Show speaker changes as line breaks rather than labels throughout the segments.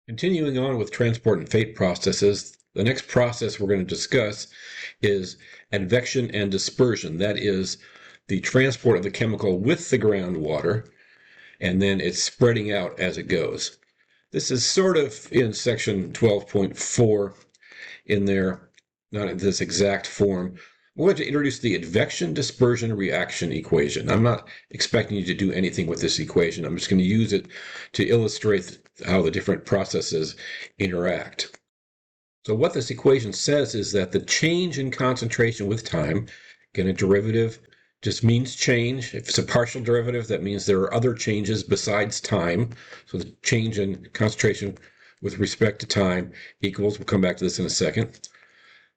Continuing on with transport and fate processes, the next process we're going to discuss is advection and dispersion. That is the transport of the chemical with the groundwater, and then it's spreading out as it goes. This is sort of in section 12.4 in there, not in this exact form. We're going to introduce the advection dispersion reaction equation. I'm not expecting you to do anything with this equation. I'm just going to use it to illustrate how the different processes interact. So what this equation says is that the change in concentration with time, again, a derivative just means change. If it's a partial derivative, that means there are other changes besides time. So the change in concentration with respect to time equals, we'll come back to this in a second.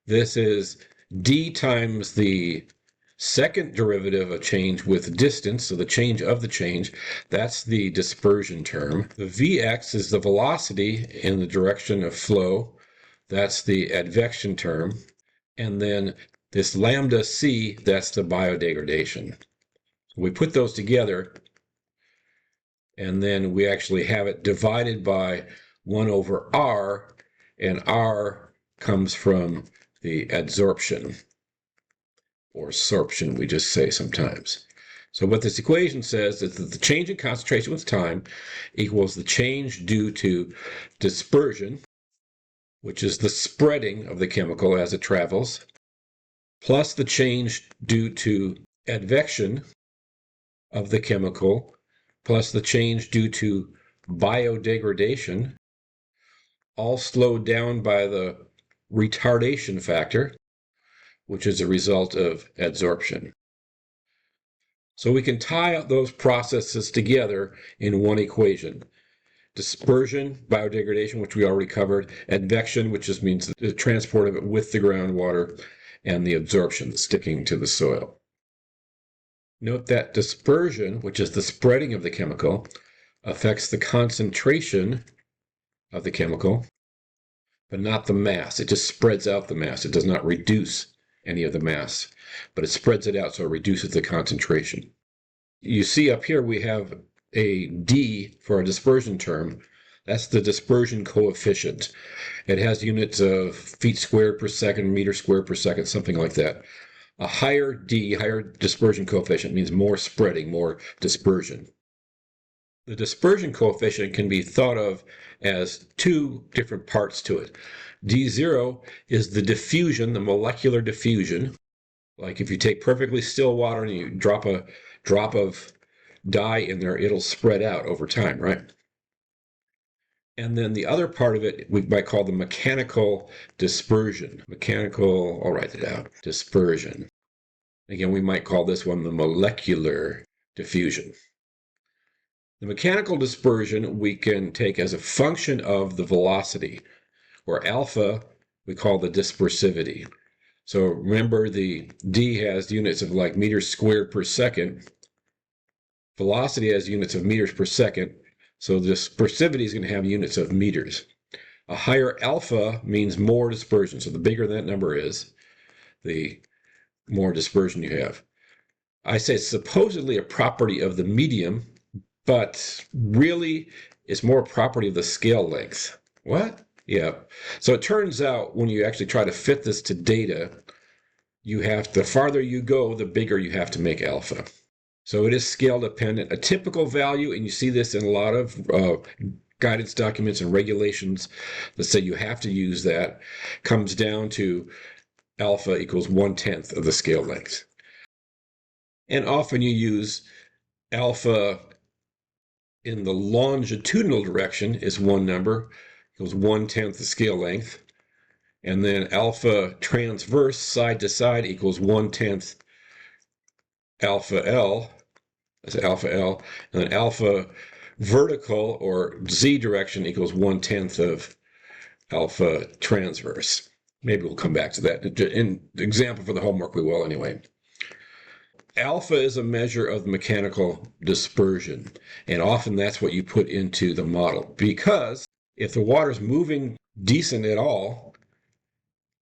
This is d times the second derivative of change with distance, so the change of the change, that's the dispersion term. The Vx is the velocity in the direction of flow, that's the advection term. And then this lambda c, that's the biodegradation. We put those together, and then we actually have it divided by 1 over r, and r comes from the adsorption, or sorption, we just say sometimes. So what this equation says is that the change in concentration with time equals the change due to dispersion, which is the spreading of the chemical as it travels, plus the change due to advection of the chemical, plus the change due to biodegradation, all slowed down by the retardation factor, which is a result of adsorption. So we can tie those processes together in one equation. Dispersion, biodegradation, which we already covered, advection, which just means the transport of it with the groundwater, and the absorption, the sticking to the soil. Note that dispersion, which is the spreading of the chemical, affects the concentration of the chemical, but not the mass. It just spreads out the mass. It does not reduce any of the mass, but it spreads it out, so it reduces the concentration. You see up here we have a d for a dispersion term. That's the dispersion coefficient. It has units of feet squared per second, meters squared per second, something like that. A higher d, higher dispersion coefficient, means more spreading, more dispersion. The dispersion coefficient can be thought of as two different parts to it. D0 is the diffusion, the molecular diffusion. Like if you take perfectly still water and you drop a drop of dye in there, it'll spread out over time, right? And then the other part of it we might call the mechanical dispersion. Mechanical, I'll write it out, dispersion. Again, we might call this one the molecular diffusion. The mechanical dispersion we can take as a function of the velocity, where alpha we call the dispersivity. So remember, the d has units of like meters squared per second. Velocity has units of meters per second. So the dispersivity is going to have units of meters. A higher alpha means more dispersion. So the bigger that number is, the more dispersion you have. I say it's supposedly a property of the medium, but really it's more a property of the scale length. What? Yeah. So it turns out when you actually try to fit this to data, the farther you go, the bigger you have to make alpha. So it is scale dependent. A typical value, and you see this in a lot of guidance documents and regulations that say you have to use that, comes down to alpha equals 1/10 of the scale length. And often you use alpha in the longitudinal direction is one number, equals 1/10 the scale length. And then alpha transverse, side to side, equals 1/10 alpha L. That's alpha L. And then alpha vertical, or z direction, equals 1/10 of alpha transverse. Maybe we'll come back to that. In the example for the homework, we will anyway. Alpha is a measure of mechanical dispersion, and often that's what you put into the model, because if the water's moving decent at all,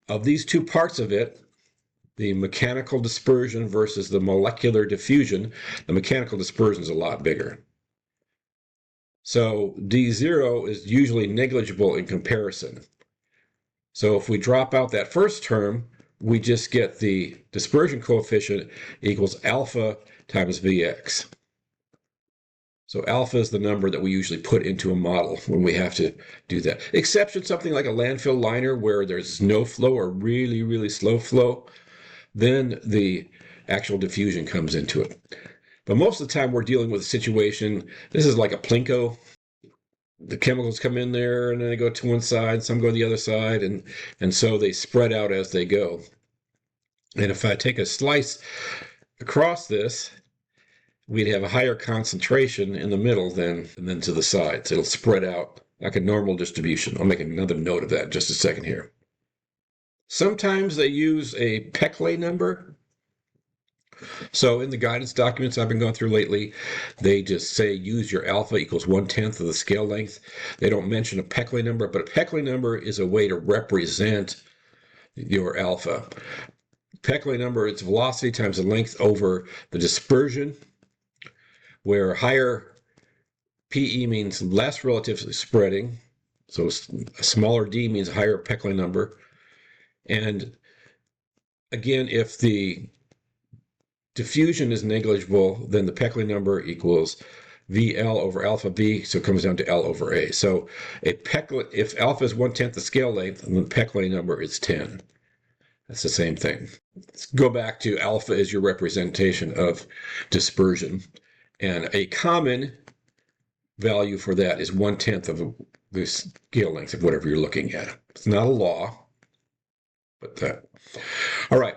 of these two parts of it, the mechanical dispersion versus the molecular diffusion, the mechanical dispersion is a lot bigger. So D0 is usually negligible in comparison. So if we drop out that first term, we just get the dispersion coefficient equals alpha times Vx. So alpha is the number that we usually put into a model when we have to do that. Exception, something like a landfill liner where there's no flow or really, really slow flow, then the actual diffusion comes into it. But most of the time we're dealing with a situation, this is like a plinko. The chemicals come in there and then they go to one side, some go to the other side, and so they spread out as they go. And if I take a slice across this, we'd have a higher concentration in the middle than to the sides. It'll spread out like a normal distribution. I'll make another note of that in just a second here. Sometimes they use a Peclet number. So in the guidance documents I've been going through lately, they just say use your alpha equals 1/10 of the scale length. They don't mention a Peclet number, but a Peclet number is a way to represent your alpha. Peclet number is velocity times the length over the dispersion, where higher PE means less relative spreading, so a smaller d means a higher Peclet number. And again, if the diffusion is negligible, then the Peclet number equals VL over alpha V, so it comes down to L over A. So if alpha is 1/10 the scale length, then the Peclet number is 10. That's the same thing. Let's go back to alpha is your representation of dispersion. And a common value for that is 1/10 of the scale length of whatever you're looking at. It's not a law, but that. All right.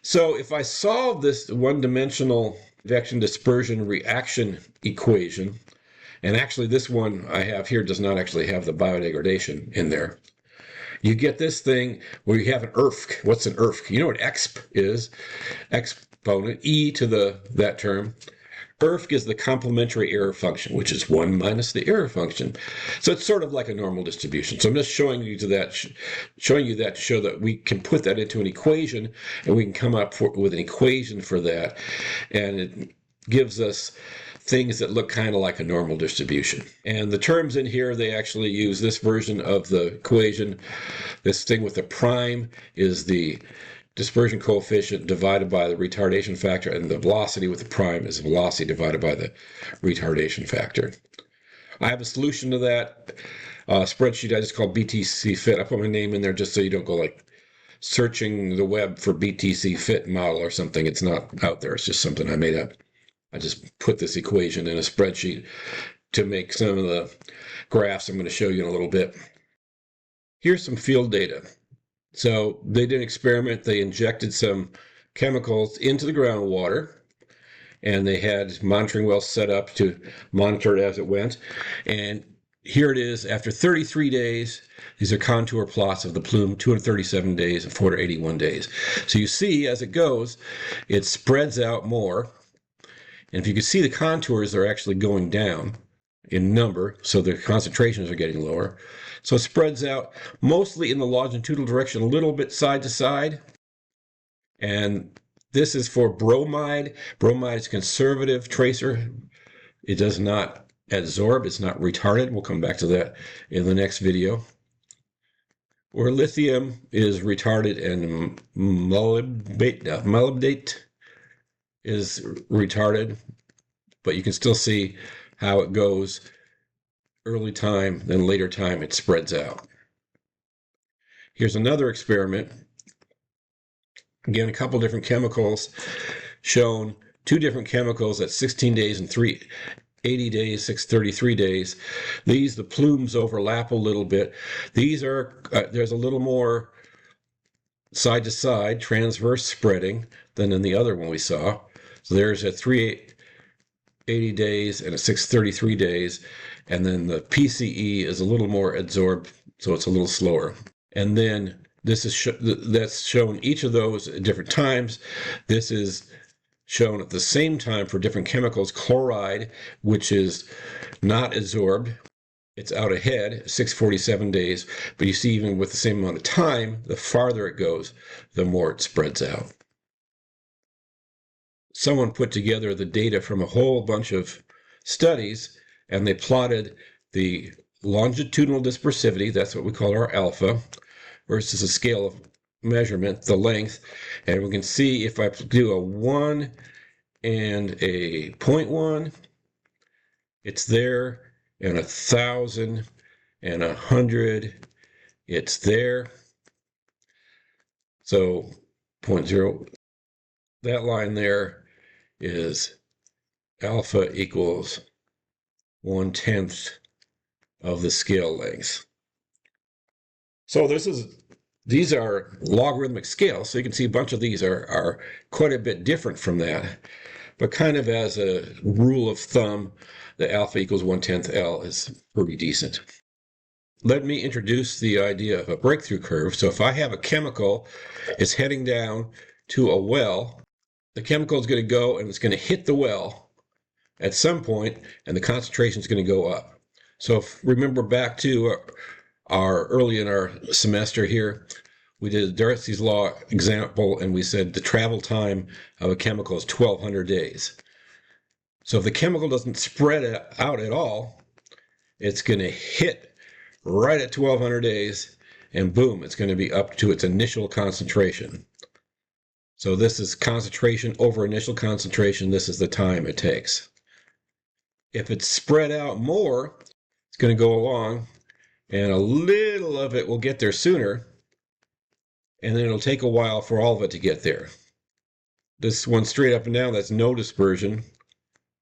So if I solve this one-dimensional convection dispersion reaction equation, and actually this one I have here does not actually have the biodegradation in there, you get this thing where you have an ERFC. What's an ERFC? You know what exp is? Exponent, e to that term. ERFC is the complementary error function, which is 1 minus the error function. So it's sort of like a normal distribution. So I'm just showing you that to show that we can put that into an equation, and we can come up with an equation for that, and it gives us things that look kind of like a normal distribution. And the terms in here, they actually use this version of the equation. This thing with the prime is the dispersion coefficient divided by the retardation factor, and the velocity with the prime is velocity divided by the retardation factor. I have a solution to that spreadsheet I just called BTC fit. I put my name in there just so you don't go like searching the web for BTC fit model or something. It's not out there. It's just something I made up. I just put this equation in a spreadsheet to make some of the graphs I'm going to show you in a little bit. Here's some field data. So they did an experiment. They injected some chemicals into the groundwater, and they had monitoring wells set up to monitor it as it went. And here it is after 33 days. These are contour plots of the plume, 237 days and 481 days. So you see, as it goes, it spreads out more. And if you can see, the contours are actually going down in number, so the concentrations are getting lower. So it spreads out mostly in the longitudinal direction, a little bit side to side. And this is for bromide. Bromide is a conservative tracer. It does not adsorb. It's not retarded. We'll come back to that in the next video. Where lithium is retarded and molybdate is retarded, but you can still see how it goes. Early time, then later time, it spreads out. Here's another experiment. Again, a couple different chemicals shown, 2 different chemicals at 16 days and 80 days, 633 days. The plumes overlap a little bit. These are, there's a little more side to side transverse spreading than in the other one we saw. So there's a 380 days and a 633 days. And then the PCE is a little more adsorbed, so it's a little slower. And then this is that's shown each of those at different times. This is shown at the same time for different chemicals. Chloride, which is not adsorbed, it's out ahead, 647 days. But you see, even with the same amount of time, the farther it goes, the more it spreads out. Someone put together the data from a whole bunch of studies and they plotted the longitudinal dispersivity, that's what we call our alpha, versus a scale of measurement, the length, and we can see if I do a 1 and a 0.1, it's there, and 1,000 and 100, it's there. So 0.0, that line there is alpha equals 1/10 of the scale length. So these are logarithmic scales, so you can see a bunch of these are quite a bit different from that. But kind of as a rule of thumb, the alpha equals 1/10 L is pretty decent. Let me introduce the idea of a breakthrough curve. So if I have a chemical, it's heading down to a well, the chemical is going to go and it's going to hit the well at some point, and the concentration is going to go up. So if remember back to early in our semester here, we did Darcy's law example, and we said the travel time of a chemical is 1,200 days. So if the chemical doesn't spread out at all, it's going to hit right at 1,200 days, and boom, it's going to be up to its initial concentration. So this is concentration over initial concentration. This is the time it takes. If it's spread out more, it's going to go along, and a little of it will get there sooner, and then it'll take a while for all of it to get there. This one straight up and down, that's no dispersion,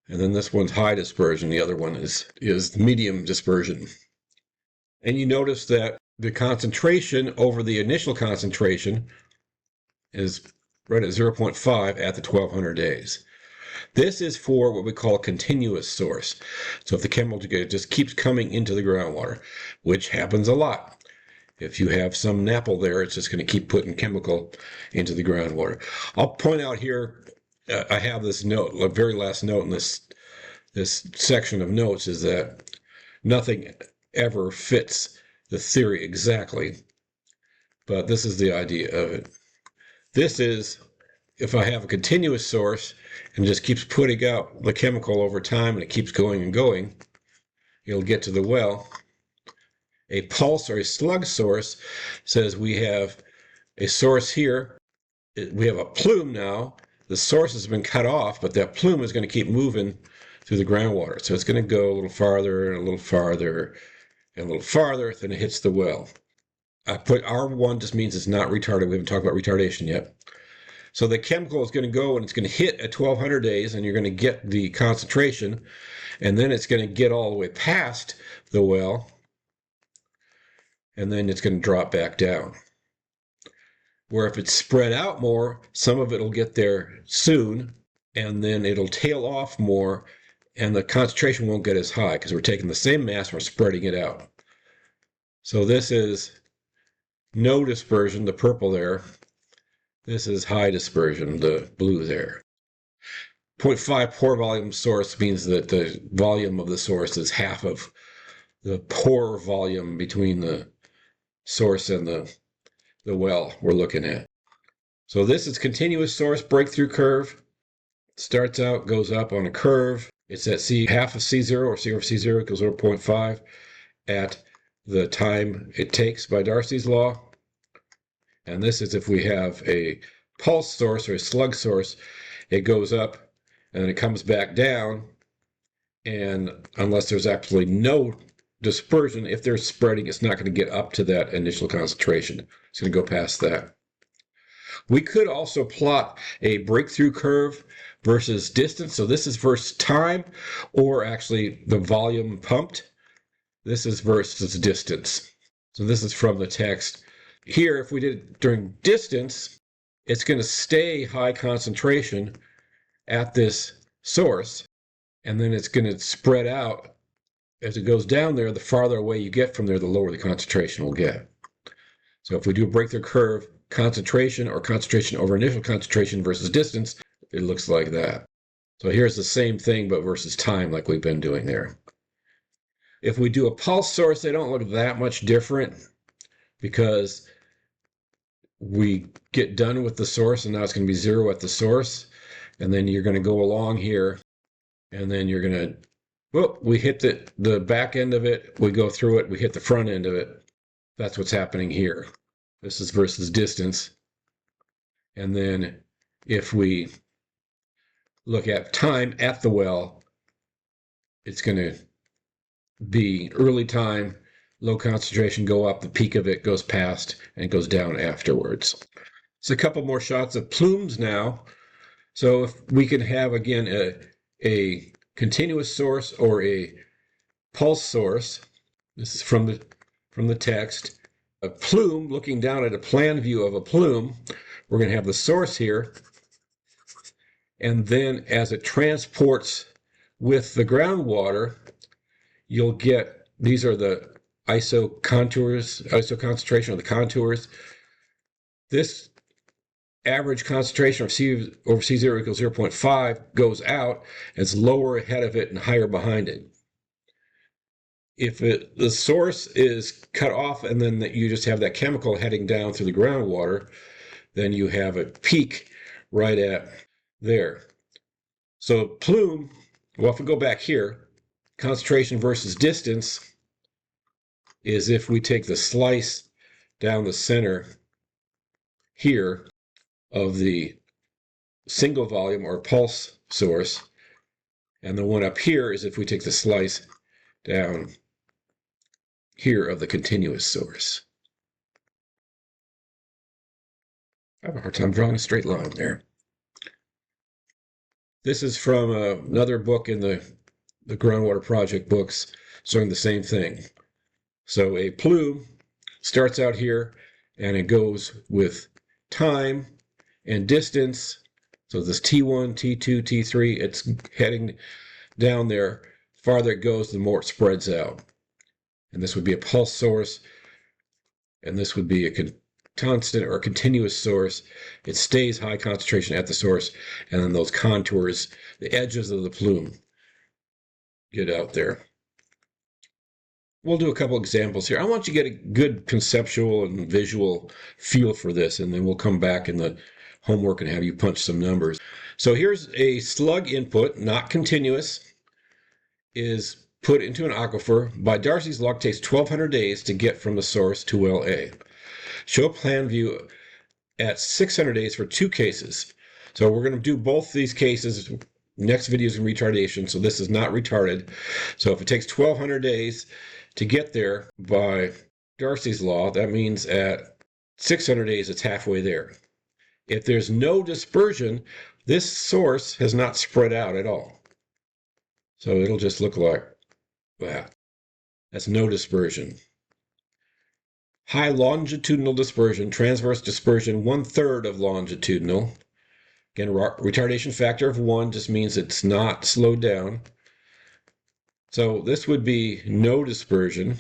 and then this one's high dispersion. The other one is medium dispersion. And you notice that the concentration over the initial concentration is right at 0.5 at the 1,200 days. This is for what we call a continuous source. So if the chemical just keeps coming into the groundwater, which happens a lot. If you have some napple there, it's just going to keep putting chemical into the groundwater. I'll point out here, I have this note, the very last note in this section of notes is that nothing ever fits the theory exactly, but this is the idea of it. This is if I have a continuous source and just keeps putting out the chemical over time and it keeps going and going, it'll get to the well. A pulse or a slug source says we have a source here. We have a plume now. The source has been cut off, but that plume is going to keep moving through the groundwater. So it's going to go a little farther and a little farther and a little farther, then it hits the well. I put R1 just means it's not retarded. We haven't talked about retardation yet. So the chemical is going to go and it's going to hit at 1,200 days, and you're going to get the concentration, and then it's going to get all the way past the well, and then it's going to drop back down. Where if it's spread out more, some of it will get there soon, and then it'll tail off more, and the concentration won't get as high because we're taking the same mass and we're spreading it out. So this is no dispersion, the purple there. This is high dispersion, the blue there. 0.5 pore volume source means that the volume of the source is half of the pore volume between the source and the well we're looking at. So this is continuous source breakthrough curve. Starts out, goes up on a curve. It's at half of C0 or C over C0 equals 0.5 at the time it takes by Darcy's law. And this is if we have a pulse source or a slug source, it goes up and then it comes back down. And unless there's absolutely no dispersion, if they're spreading, it's not going to get up to that initial concentration. It's going to go past that. We could also plot a breakthrough curve versus distance. So this is versus time, or actually the volume pumped. This is versus distance. So this is from the text. Here, if we did it during distance, it's going to stay high concentration at this source, and then it's going to spread out. As it goes down there, the farther away you get from there, the lower the concentration will get. So if we do a breakthrough curve, concentration or concentration over initial concentration versus distance, it looks like that. So here's the same thing, but versus time, like we've been doing there. If we do a pulse source, they don't look that much different because we get done with the source and now it's going to be 0 at the source. And then you're going to go along here and then you're going to well, we hit the back end of it, we go through it, we hit the front end of it. That's what's happening here. This is versus distance. And then if we look at time at the well, it's going to be early time, low concentration, go up, the peak of it goes past, and it goes down afterwards. So a couple more shots of plumes now. So if we can have, again, a continuous source or a pulse source. This is from the text. A plume, looking down at a plan view of a plume, we're going to have the source here. And then as it transports with the groundwater, you'll get, these are the iso contours, iso concentration of the contours. This average concentration of C over C0 equals 0.5 goes out. It's lower ahead of it and higher behind it. If the source is cut off and then you just have that chemical heading down through the groundwater, then you have a peak right at there. So plume, well, if we go back here, concentration versus distance is if we take the slice down the center here of the single volume or pulse source, and the one up here is if we take the slice down here of the continuous source. I have a hard time drawing a straight line there. This is from another book in the Groundwater Project books showing the same thing. So a plume starts out here and it goes with time and distance. So this T1, T2, T3, it's heading down there. The farther it goes, the more it spreads out. And this would be a pulse source, and this would be a constant or a continuous source. It stays high concentration at the source, and then those contours, the edges of the plume, get out there. We'll do a couple examples here. I want you to get a good conceptual and visual feel for this, and then we'll come back in the homework and have you punch some numbers. So here's a slug input, not continuous, is put into an aquifer. By Darcy's law, it takes 1,200 days to get from the source to well A. Show plan view at 600 days for two cases. So we're going to do both these cases. Next video is in retardation, so this is not retarded. So if it takes 1,200 days to get there by Darcy's law, that means at 600 days it's halfway there. If there's no dispersion, this source has not spread out at all. So it'll just look like that. That's no dispersion. High longitudinal dispersion, transverse dispersion, 1/3 of longitudinal. Again, retardation factor of 1 just means it's not slowed down. So this would be no dispersion.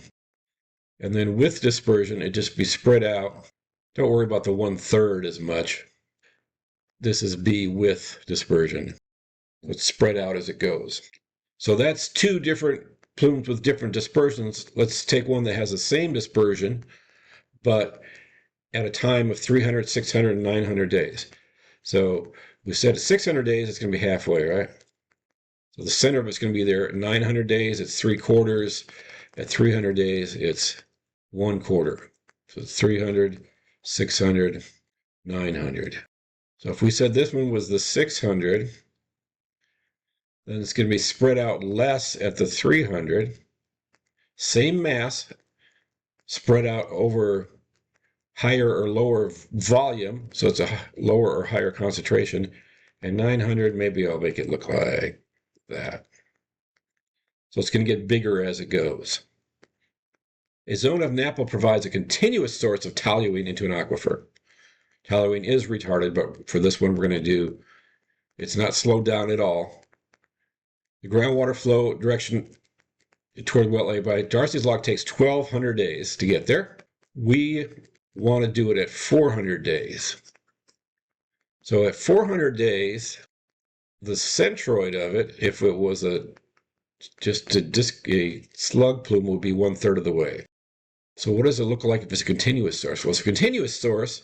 And then with dispersion, it'd just be spread out. Don't worry about the 1/3 as much. This is B with dispersion. It's spread out as it goes. So that's two different plumes with different dispersions. Let's take one that has the same dispersion, but at a time of 300, 600, and 900 days. So we said at 600 days, it's going to be halfway, right? So the center of it's going to be there. At 900 days, it's 3/4. At 300 days, it's 1/4. So it's 300, 600, 900. So if we said this one was the 600, then it's going to be spread out less at the 300. Same mass, spread out over higher or lower volume, so it's a lower or higher concentration. And 900, maybe I'll make it look like that. So it's going to get bigger as it goes. A zone of NAPL provides a continuous source of toluene into an aquifer. Toluene is retarded, but for this one we're going to do, it's not slowed down at all. The groundwater flow direction toward well A by Darcy's law takes 1,200 days to get there. We want to do it at 400 days. So at 400 days, the centroid of it, if it was just a slug plume, would be 1/3 of the way. So what does it look like if it's a continuous source? Well, it's a continuous source.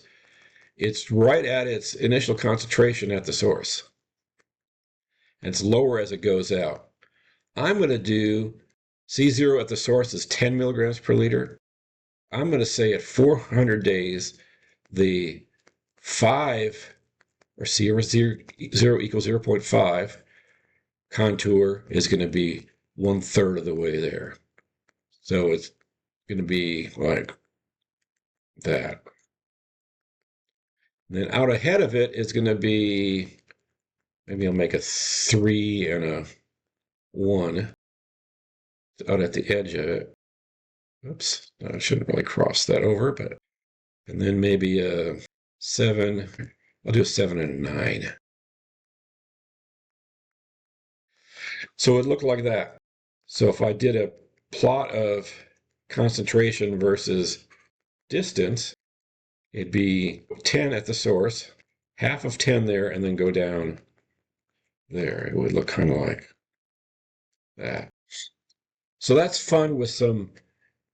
It's right at its initial concentration at the source. And it's lower as it goes out. I'm going to do C0 at the source is 10 milligrams per liter. I'm going to say at 400 days, the 5, or C over 0 equals 0.5 contour is going to be 1/3 of the way there. So it's going to be like that. And then out ahead of it is going to be, maybe I'll make a 3 and a 1 out at the edge of it. Oops, I shouldn't really cross that over, but, and then maybe a 7, I'll do a 7 and a 9. So it looked like that. So if I did a plot of concentration versus distance, it'd be 10 at the source, half of 10 there, and then go down there. It would look kind of like that. So that's fun with some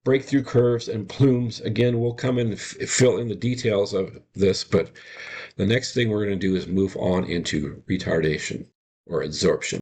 breakthrough curves and plumes. Again, we'll come and fill in the details of this, but the next thing we're going to do is move on into retardation or adsorption.